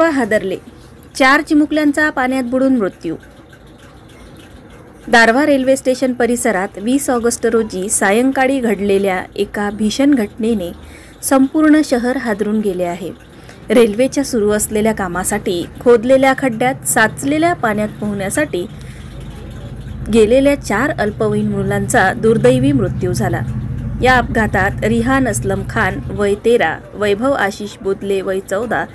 दारवा हादरले, 4 चिमुकल्यांचा पाण्यात बुडून मृत्यू। दारवा रेल्वे स्टेशन परिसरात 20 ऑगस्ट रोजी सायंकाळी घडलेल्या एका भीषण घटनेने संपूर्ण शहर हादरून गेले आहे। रेल्वेच्या सुरू असलेल्या कामासाठी खोदलेल्या खड्ड्यात साचलेल्या पाण्यात पोहण्यासाठी गेलेल्या 4 अल्पवयीन मुलांचा दुर्दैवी मृत्यू झाला। या अपघातात रिहान असलम खान वय 13, वैभव आशिष बुदले वय 14,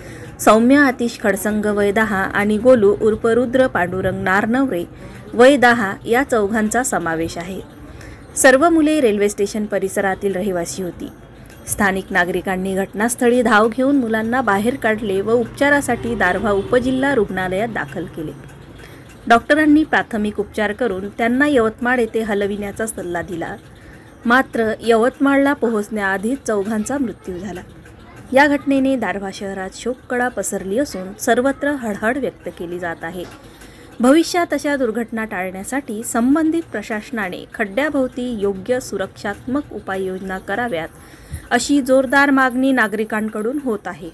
सौम्या आतिश खडसंग वय 10 आणि गोलू उर्फ रुद्र पांडुरंग नारनवरे वय 10 या चौघांचा समावेश आहे। सर्व मुले रेल्वे स्टेशन परिसरातील रहिवासी होती। स्थानिक नागरिकांनी घटनास्थळी धाव घेऊन मुलांना बाहेर काढले व उपचारासाठी दारव्हा उपजिल्हा रुग्णालयात दाखल केले। डॉक्टरांनी प्राथमिक उपचार करून त्यांना यवतमाळ येथे हलविण्याचा सल्ला दिला, मात्र यवतमाळला पोहोचण्याआधीच चौघांचा मृत्यू झाला। या घटनेने दारव्हा शहरात शोककळा पसरली असून सर्वत्र हळहळ व्यक्त केली जात आहे। भविष्यात अशा दुर्घटना टाळण्यासाठी संबंधित प्रशासनाने खड्ड्याभोवती योग्य सुरक्षात्मक उपाययोजना कराव्यात, अशी जोरदार मागणी नागरिकांकडून होत आहे।